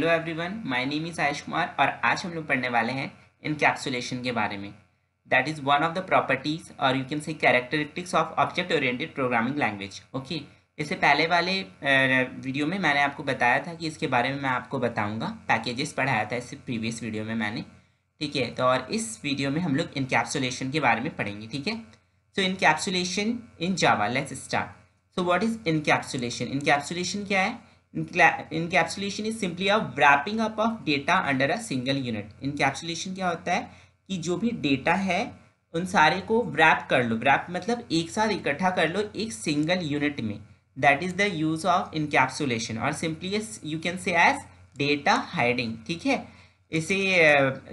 Hello everyone, my name is Ayush Kumar और आज हम लोग पढ़ने वाले हैं इनकैप्सुलेशन के बारे में। That is one of the properties और you can say characteristics of object oriented programming language. Okay, इससे पहले वाले वीडियो में मैंने आपको बताया था कि इसके बारे में मैं आपको बताऊंगा। पैकेजेस पढ़ाया था इससे प्रीवियस वीडियो में मैंने, ठीक है। तो और इस वीडियो में हम लोग इनकैप्सुलेशन के बारे में पढ़ेंगे, ठीक है। So encapsulation in Java, let's start. So what is encapsulation? Encapsulation क्या है? Encapsulation is simply a wrapping up of data under a single unit. Encapsulation क्या होता है कि जो भी डेटा है उन सारे को wrap कर लो। wrap मतलब एक साथ इकट्ठा कर लो एक सिंगल यूनिट में। That is the use of encapsulation और simply you can say as data hiding, ठीक है। इसे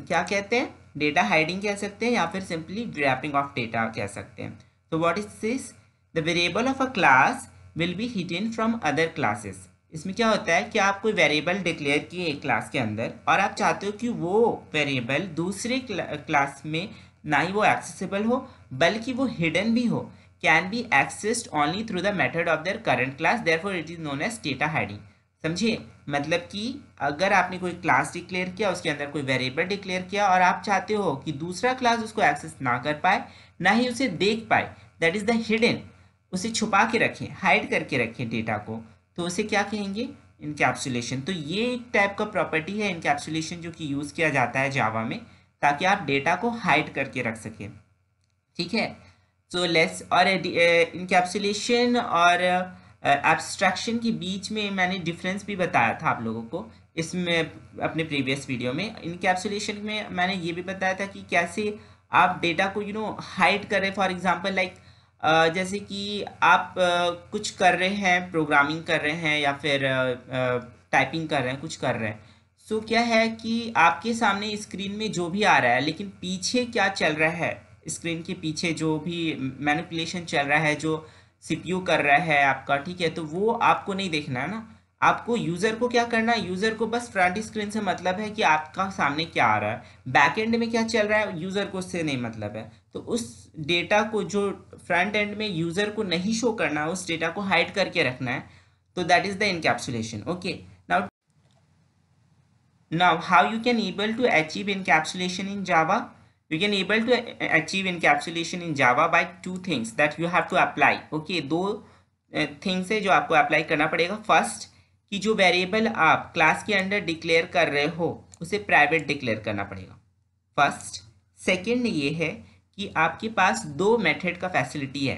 क्या कहते हैं? डेटा हाइडिंग कह सकते हैं या फिर सिंपली wrapping of data कह सकते हैं। तो what is this? The variable of a class will be hidden from other classes. इसमें क्या होता है कि आप कोई वेरिएबल डिक्लेयर किए एक क्लास के अंदर और आप चाहते हो कि वो वेरिएबल दूसरे क्लास में ना ही वो एक्सेसिबल हो बल्कि वो हिडन भी हो। Can be accessed only through the method of their current class, therefore it is known as data hiding. समझिए, मतलब कि अगर आपने कोई क्लास डिक्लेयर किया, उसके अंदर कोई वेरिएबल डिक्लेयर किया और आप चाहते हो कि दूसरा क्लास उसको एक्सेस ना कर पाए, ना ही उसे देख पाए, दैट इज द हिडन। उसे छुपा के रखें, हाइड करके रखें डेटा को, तो उसे क्या कहेंगे? इनकैप्सुलेशन। तो ये एक टाइप का प्रॉपर्टी है इनकैप्सुलेशन जो कि यूज़ किया जाता है जावा में, ताकि आप डेटा को हाइड करके रख सकें, ठीक है। सो लेट्स और इनकैप्सुलेशन और एब्स्ट्रैक्शन के बीच में मैंने डिफरेंस भी बताया था आप लोगों को इसमें अपने प्रीवियस वीडियो में। इनकैप्सुलेशन में मैंने ये भी बताया था कि कैसे आप डेटा को हाइड करें। फॉर एग्जांपल लाइक जैसे कि आप कुछ कर रहे हैं, प्रोग्रामिंग कर रहे हैं या फिर टाइपिंग कर रहे हैं, कुछ कर रहे हैं। सो क्या है कि आपके सामने स्क्रीन में जो भी आ रहा है, लेकिन पीछे क्या चल रहा है, स्क्रीन के पीछे जो भी मैनिपुलेशन चल रहा है, जो सीपीयू कर रहा है आपका, ठीक है, तो वो आपको नहीं देखना है ना। आपको यूज़र को क्या करना है? यूज़र को बस फ्रंट स्क्रीन से मतलब है कि आपका सामने क्या आ रहा है, बैक एंड में क्या चल रहा है यूज़र को उससे नहीं मतलब है। तो उस डेटा को जो फ्रंट एंड में यूज़र को नहीं शो करना है, उस डेटा को हाइड करके रखना है। तो that is the encapsulation. Okay, now how you can able to achieve encapsulation in Java? You can able to achieve encapsulation in Java by two things that you have to apply. Okay, दो things है जो आपको apply करना पड़ेगा। First, कि जो variable आप class के अंदर डिक्लेयर कर रहे हो उसे प्राइवेट डिक्लेयर करना पड़ेगा, फर्स्ट। सेकेंड ये है कि आपके पास दो मेथड का फैसिलिटी है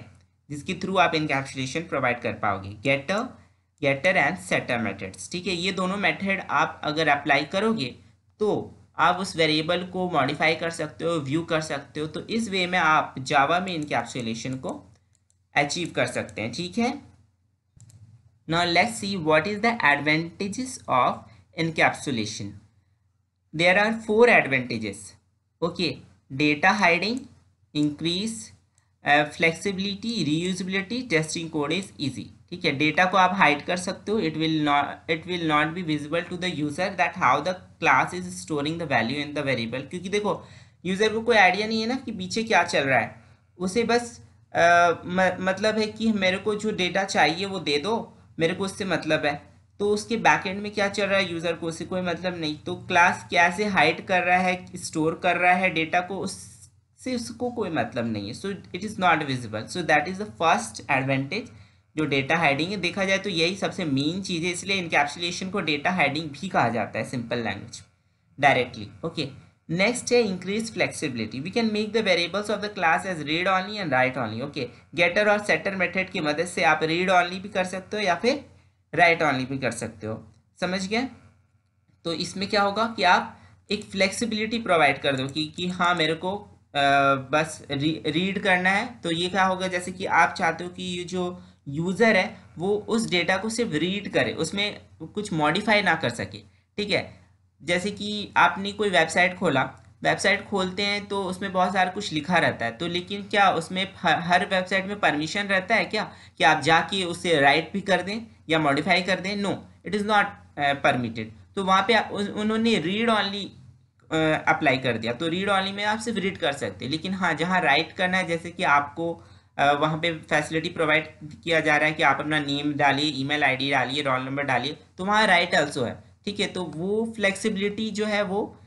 जिसके थ्रू आप इनकैप्सुलेशन प्रोवाइड कर पाओगे, गेटर एंड सेटर मेथड्स, ठीक है। ये दोनों मेथड आप अगर अप्लाई करोगे तो आप उस वेरिएबल को मॉडिफाई कर सकते हो, व्यू कर सकते हो। तो इस वे में आप जावा में इनकैप्सुलेशन को अचीव कर सकते हैं, ठीक है। Now let's see what is the advantages of encapsulation. There are 4 advantages. Okay, data hiding, increase flexibility, reusability, testing code is easy, ठीक है। डेटा को आप हाइड कर सकते हो, it will not be visible to the user that how the class is storing the value in the variable. क्योंकि देखो, user को कोई आइडिया नहीं है ना कि पीछे क्या चल रहा है। उसे बस मतलब है कि मेरे को जो डेटा चाहिए वो दे दो, मेरे को उससे मतलब है। तो उसके बैकएंड में क्या चल रहा है यूजर को उससे कोई मतलब नहीं। तो क्लास कैसे हाइड कर रहा है, स्टोर कर रहा है डेटा को, उससे उसको कोई मतलब नहीं है। So it is not visible. So that is the first advantage जो डेटा हाइडिंग है। देखा जाए तो यही सबसे मेन चीज़ है, इसलिए इनकैप्सुलेशन को डेटा हाइडिंग भी कहा जाता है simple language directly. Okay, next है increase flexibility. We can make the variables of the class as read only and write only. Okay, getter और सेटर मेथड की मदद से आप रीड ऑनली भी कर सकते हो या फिर राइट ऑनली भी कर सकते हो, समझ गए। तो इसमें क्या होगा कि आप एक फ्लेक्सिबिलिटी प्रोवाइड कर दो कि हाँ मेरे को बस रीड करना है। तो ये क्या होगा, जैसे कि आप चाहते हो कि ये जो यूज़र है वो उस डेटा को सिर्फ रीड करे, उसमें कुछ मॉडिफाई ना कर सके, ठीक है। जैसे कि आपने कोई वेबसाइट खोला, वेबसाइट खोलते हैं तो उसमें बहुत सारा कुछ लिखा रहता है, तो लेकिन क्या उसमें हर वेबसाइट में परमिशन रहता है क्या कि आप जाके उसे राइट भी कर दें या मॉडिफाई कर दें? No, it is not permitted. तो वहाँ पे उन्होंने रीड ऑनली अप्लाई कर दिया, तो रीड ऑनली में आप सिर्फ रीड कर सकते हैं। लेकिन हाँ, जहाँ राइट करना है, जैसे कि आपको वहाँ पे फैसिलिटी प्रोवाइड किया जा रहा है कि आप अपना नेम डालिए, ईमेल आईडी डालिए, रोल नंबर डालिए, तो वहाँ राइट ऑल्सो है। ठीक है। तो वो फ्लेक्सिबिलिटी जो है वो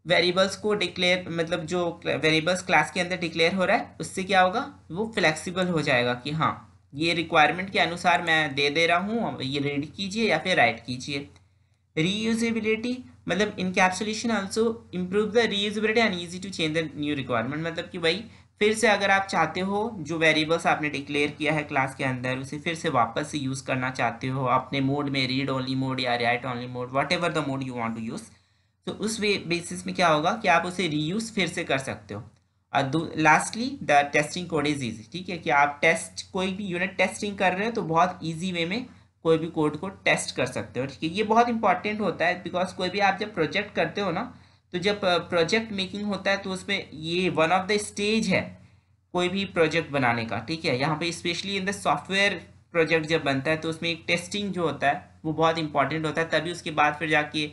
वेरिएबल्स को डिक्लेयर, मतलब जो वेरिएबल्स क्लास के अंदर डिक्लेयर हो रहा है उससे क्या होगा, वो फ्लेक्सिबल हो जाएगा कि हाँ ये रिक्वायरमेंट के अनुसार मैं दे रहा हूँ, ये रीड कीजिए या फिर राइट कीजिए। रीयूजेबिलिटी मतलब encapsulation also improve the reusability and easy to change the new requirement, मतलब कि भाई फिर से अगर आप चाहते हो जो वेरिएबल्स आपने डिक्लेयर किया है क्लास के अंदर उसे फिर से वापस से यूज़ करना चाहते हो अपने मोड में, रीड ओनली मोड या write only mode, whatever the mode you want to use, तो उस बेसिस में क्या होगा कि आप उसे रीयूज़ फिर से कर सकते हो। और lastly the testing code is easy, ठीक है, कि आप टेस्ट कोई भी यूनिट टेस्टिंग कर रहे हो तो बहुत ईजी वे में कोई भी कोड को टेस्ट कर सकते हो, ठीक है। ये बहुत इंपॉर्टेंट होता है बिकॉज कोई भी आप जब प्रोजेक्ट करते हो ना, तो जब प्रोजेक्ट मेकिंग होता है तो उसमें ये वन ऑफ द स्टेज है कोई भी प्रोजेक्ट बनाने का, ठीक है। यहाँ पे specially in the software project जब बनता है तो उसमें एक टेस्टिंग जो होता है वो बहुत इंपॉर्टेंट होता है, तभी उसके बाद फिर जाके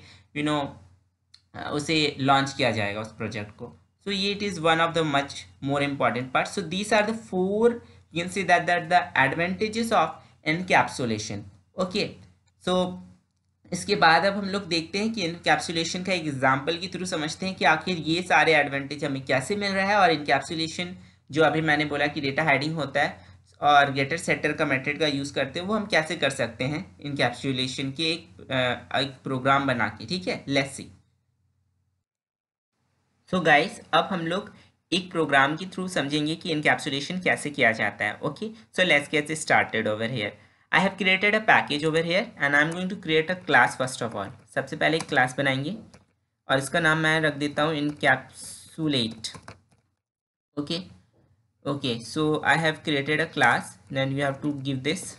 उसे लॉन्च किया जाएगा उस प्रोजेक्ट को। सो ये it is one of the much more important part. So these are the four you can see that the advantages of encapsulation. Okay, so इसके बाद अब हम लोग देखते हैं कि इनकैप्सुलेशन का एक एग्जाम्पल के थ्रू समझते हैं कि आखिर ये सारे एडवांटेज हमें कैसे मिल रहा है, और इनकैप्सुलेशन जो अभी मैंने बोला कि डेटा हाइडिंग होता है और गेटर सेटर का मेथड का यूज़ करते हैं वो हम कैसे कर सकते हैं इनकैप्सुलेशन के एक प्रोग्राम बना के, ठीक है। Let's see. सो गाइस अब हम लोग एक प्रोग्राम के थ्रू समझेंगे कि इनकैप्सुलेशन कैसे किया जाता है। Okay, so let's get started over here. I have created a package over here and I'm going to create a class first of all। सबसे पहले एक क्लास बनाएंगे और इसका नाम मैं रख देता हूँ encapsulate। Okay okay, so I have created a class, then you have to give this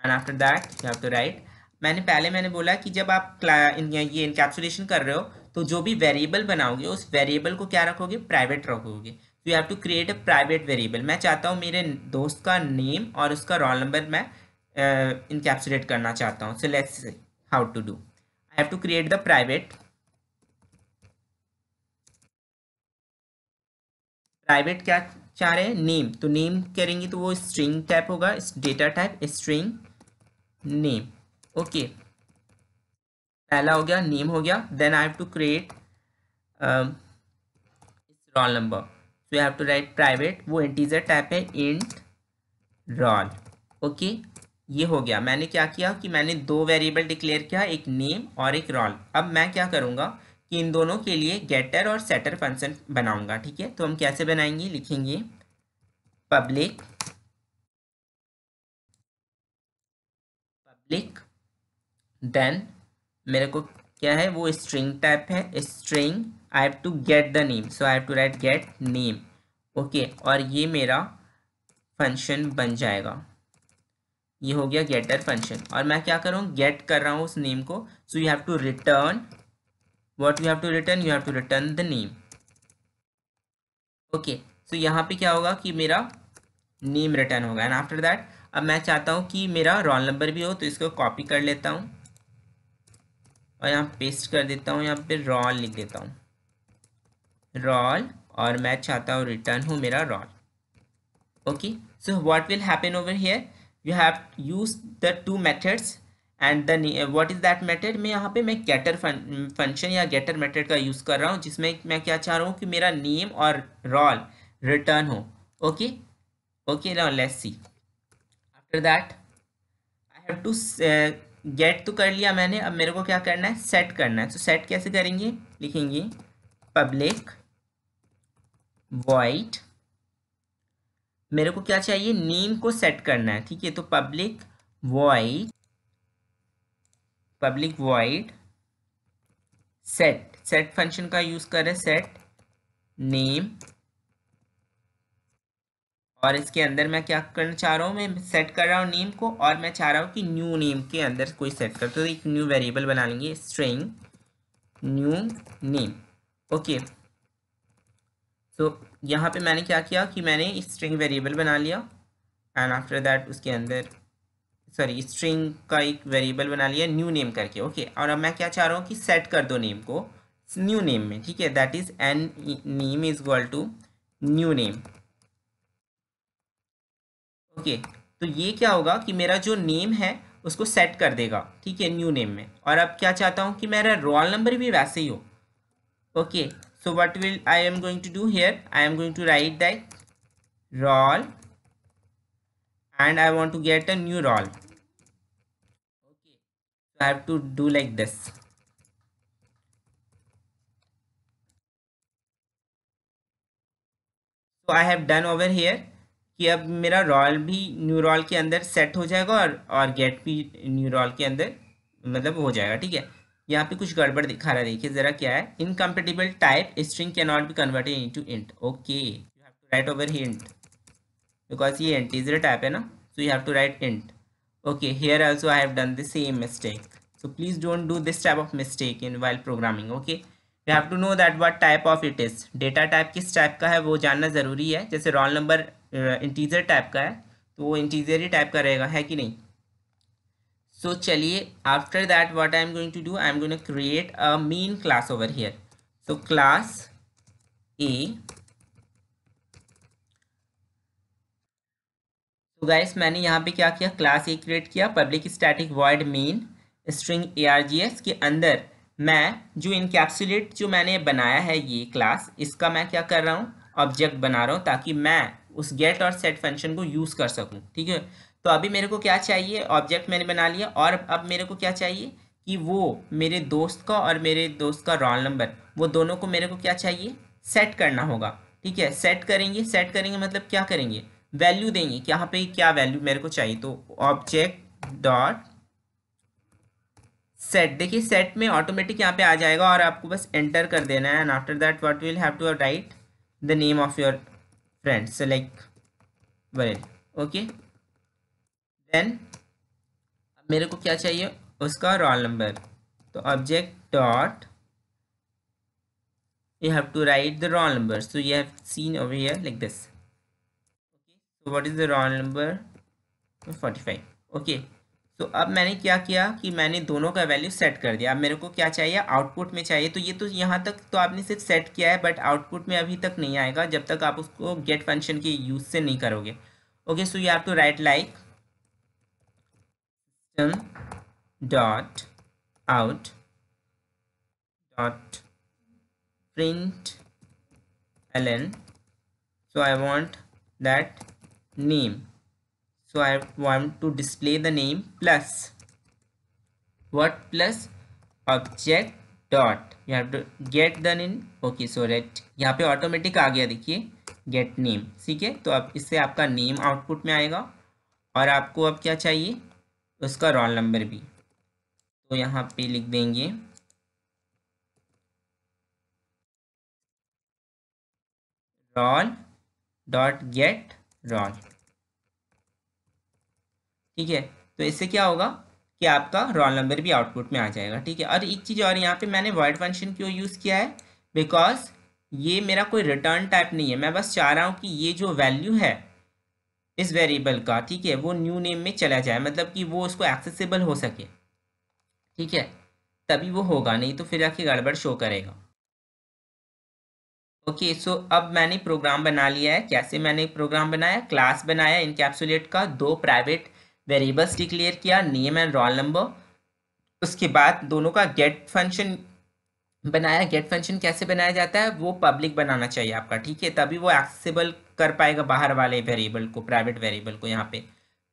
and after that you have to write। मैंने बोला कि जब आप ये इनकैप्सुलेशन कर रहे हो तो जो भी वेरिएबल बनाओगे उस वेरिएबल को क्या रखोगे, प्राइवेट रखोगे। तो you have to create a private variable. मैं चाहता हूँ मेरे दोस्त का नेम और उसका रोल नंबर मैं इनकैप्सुलेट करना चाहता हूँ। So let's see how to do. I have to create the private क्या चाह रहे हैं, नेम। तो नेम करेंगे तो वो स्ट्रिंग टाइप होगा, data type string name. Okay, पहला हो गया, नेम हो गया। Then I have to create roll number. So you have to write private, वो इंटीजर टाइप है, इंट रोल। ओके, ये हो गया। मैंने क्या किया कि मैंने दो वेरिएबल डिक्लेयर किया, एक नेम और एक रोल। अब मैं क्या करूँगा कि इन दोनों के लिए गेटर और सेटर फंक्शन बनाऊंगा, ठीक है। तो हम कैसे बनाएंगे, लिखेंगे पब्लिक देन मेरे को क्या है, वो स्ट्रिंग टाइप है, string. I have to get the name, so I have to write get name. Okay, और ये मेरा फंक्शन बन जाएगा। ये हो गया गेटर फंक्शन, और मैं क्या कर रहा हूँ, गेट कर रहा हूँ उस नेम को। So you have to return what you have to return, you have to return the name. Okay, so यहाँ पे क्या होगा कि मेरा नेम रिटर्न होगा। एंड आफ्टर दैट अब मैं चाहता हूँ कि मेरा रोल नंबर भी हो, तो इसको कॉपी कर लेता हूँ और यहाँ पेस्ट कर देता हूँ, यहाँ पे रोल लिख देता हूँ, रोल, और मैं चाहता हूँ रिटर्न हो मेरा roll. Okay, so what will happen over here, you have used the two methods and the what is that method में यहाँ पे मैं getter फंक्शन या getter मेथड का यूज़ कर रहा हूँ, जिसमें मैं क्या चाह रहा हूँ कि मेरा नेम और रोल रिटर्न हो। Okay okay, now let's see. After that I have to get तो कर लिया मैंने, अब मेरे को क्या करना है, सेट करना है। तो सेट कैसे करेंगे, लिखेंगे पब्लिक वॉइड, मेरे को क्या चाहिए, नेम को सेट करना है, ठीक है। तो पब्लिक वॉइड सेट फंक्शन का यूज कर रहे हैं, सेट नेम, और इसके अंदर मैं क्या करना चाह रहा हूँ, मैं सेट कर रहा हूँ नेम को, और मैं चाह रहा हूँ कि न्यू नेम के अंदर कोई सेट कर, तो एक न्यू वेरिएबल बना लेंगे, स्ट्रिंग न्यू नेम। ओके, तो यहाँ पे मैंने क्या किया कि मैंने स्ट्रिंग वेरिएबल बना लिया, एंड आफ्टर दैट उसके अंदर स्ट्रिंग का एक वेरिएबल बना लिया न्यू नेम करके। ओके, और अब मैं क्या चाह रहा हूँ कि सेट कर दो नेम को न्यू नेम में, ठीक है। That is an name is equal to new name. Okay, तो ये क्या होगा कि मेरा जो नेम है उसको सेट कर देगा, ठीक है, न्यू नेम में। और अब क्या चाहता हूँ कि मेरा रोल नंबर भी वैसे ही हो। Okay, so what will I am going to do here, I am going to write that roll and I want to get a new roll. Okay, so I have to do like this. So I have done over here कि अब मेरा roll भी new roll के अंदर set हो जाएगा और get भी new roll के अंदर मतलब हो जाएगा, ठीक है। यहाँ पे कुछ गड़बड़ दिखा रहा है, देखिए ज़रा क्या है, incompatible type string can not be converted into int. Okay, you have to write over here int because ये integer type है ना, so you have to write int. Okay, here also I have done the same mistake, so please don't do this type of mistake in while programming. Okay, you have to know that what type of it is, data type किस type का है वो जानना ज़रूरी है। जैसे roll number integer type का है तो वो integer ही type का रहेगा, है कि नहीं। So चलिए, after that what I am going to do, I am going to create a main class over here. So class A, तो गाइस मैंने यहाँ पे क्या किया, क्लास ए क्रिएट किया, public static void main string args के अंदर मैं जो इनकैप्सुलेट जो मैंने बनाया है ये क्लास, इसका मैं क्या कर रहा हूँ, ऑब्जेक्ट बना रहा हूँ ताकि मैं उस गेट और सेट फंक्शन को यूज़ कर सकूँ, ठीक है। तो अभी मेरे को क्या चाहिए, ऑब्जेक्ट मैंने बना लिया और अब मेरे को क्या चाहिए कि वो मेरे दोस्त का और मेरे दोस्त का रोल नंबर, वो दोनों को मेरे को क्या चाहिए, सेट करना होगा, ठीक है। सेट करेंगे मतलब क्या करेंगे, वैल्यू देंगे कि यहाँ पे क्या वैल्यू मेरे को चाहिए। तो ऑब्जेक्ट डॉट सेट, देखिए सेट में ऑटोमेटिक यहाँ पे आ जाएगा और आपको बस एंटर कर देना है। And after that what will have to write the name of your friend, so like वरेल। ओके, देन मेरे को क्या चाहिए, उसका रोल नंबर। तो object dot you have to write the roll number, so you have seen over here like this. So what is the roll number, 45. Okay, तो अब मैंने क्या किया कि मैंने दोनों का वैल्यू सेट कर दिया। अब मेरे को क्या चाहिए, आउटपुट में चाहिए। तो ये तो यहाँ तक तो आपने सिर्फ सेट किया है, बट आउटपुट में अभी तक नहीं आएगा जब तक आप उसको गेट फंक्शन के यूज से नहीं करोगे। Okay, so you have to write like system dot out dot print ln, so I want that name, so I want to display the name plus what, plus object dot you have to get the name. Okay, so right यहाँ पे automatic आ गया, देखिए get name, ठीक है। तो अब इससे आपका नेम आउटपुट में आएगा और आपको अब क्या चाहिए, उसका रोल नंबर भी। तो यहाँ पे लिख देंगे roll डॉट गेट roll, ठीक है। तो इससे क्या होगा कि आपका रोल नंबर भी आउटपुट में आ जाएगा, ठीक है। और एक चीज़ और, यहाँ पे मैंने वॉइड फंक्शन क्यों यूज़ किया है, बिकॉज ये मेरा कोई रिटर्न टाइप नहीं है। मैं बस चाह रहा हूँ कि ये जो वैल्यू है इस वेरिएबल का, ठीक है, वो न्यू नेम में चला जाए, मतलब कि वो उसको एक्सेसिबल हो सके, ठीक है, तभी वो होगा, नहीं तो फिर आके गड़बड़ शो करेगा। ओके, सो अब मैंने प्रोग्राम बना लिया है। कैसे मैंने प्रोग्राम बनाया, क्लास बनाया इनकैप्सुलेट का, दो प्राइवेट वेरिएबल्स डिक्लेयर किया, नेम एंड रोल नंबर। उसके बाद दोनों का गेट फंक्शन बनाया। गेट फंक्शन कैसे बनाया जाता है, वो पब्लिक बनाना चाहिए आपका, ठीक है, तभी वो एक्सेसिबल कर पाएगा बाहर वाले वेरिएबल को, प्राइवेट वेरिएबल को। यहाँ पे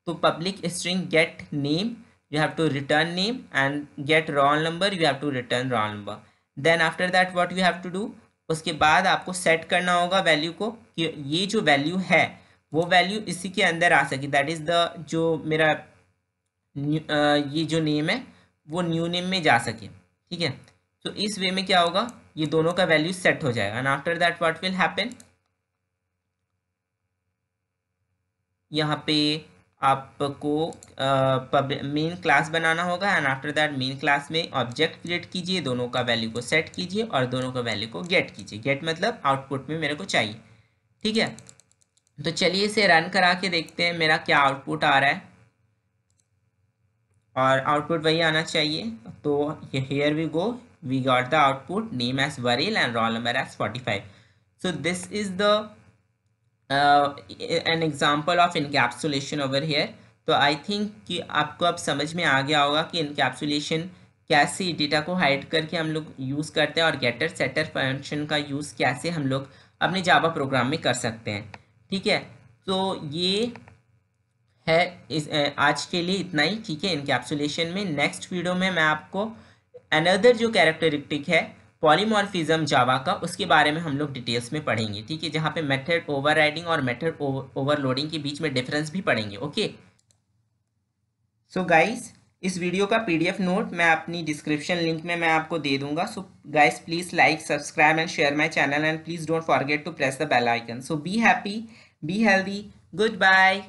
तो public string gate name, you have to return name, and get roll number, you have to return roll number. Then after that what you have to do, उसके बाद आपको सेट करना होगा वैल्यू को कि ये जो वैल्यू है वो वैल्यू इसी के अंदर आ सके, दैट इज़ द जो मेरा ये जो नेम है वो न्यू नेम में जा सके, ठीक है। तो इस वे में क्या होगा, ये दोनों का वैल्यू सेट हो जाएगा। And after that what will happen, यहाँ पे आपको मेन क्लास बनाना होगा। And after that main class में ऑब्जेक्ट क्रिएट कीजिए, दोनों का वैल्यू को सेट कीजिए और दोनों का वैल्यू को गेट कीजिए। गेट मतलब आउटपुट में मेरे को चाहिए, ठीक है। तो चलिए इसे रन करा के देखते हैं मेरा क्या आउटपुट आ रहा है, और आउटपुट वही आना चाहिए। तो here we go, we got the output, name as Veeral and roll number as 45. So this is the an example of encapsulation over here. तो आई थिंक कि आपको अब समझ में आ गया होगा कि इनकैप्सुलेशन कैसे डेटा को हाइड करके हम लोग यूज़ करते हैं और गेटर सेटर फंक्शन का यूज़ कैसे हम लोग अपने जावा प्रोग्राम में कर सकते हैं। ठीक है, तो ये है इस आज के लिए इतना ही। ठीक है, इनकैप्सुलेशन में नेक्स्ट वीडियो में मैं आपको अनदर जो कैरेक्टरिस्टिक है पॉलीमॉर्फिज्म जावा का, उसके बारे में हम लोग डिटेल्स में पढ़ेंगे। ठीक है, जहाँ पे मेथड ओवरराइडिंग और मेथड ओवरलोडिंग के बीच में डिफरेंस भी पढ़ेंगे। ओके, सो गाइस इस वीडियो का पीडीएफ नोट मैं अपनी डिस्क्रिप्शन लिंक में मैं आपको दे दूंगा। So guys please like, subscribe and share my channel and please don't forget to press the bell icon. So be happy, be healthy, good bye.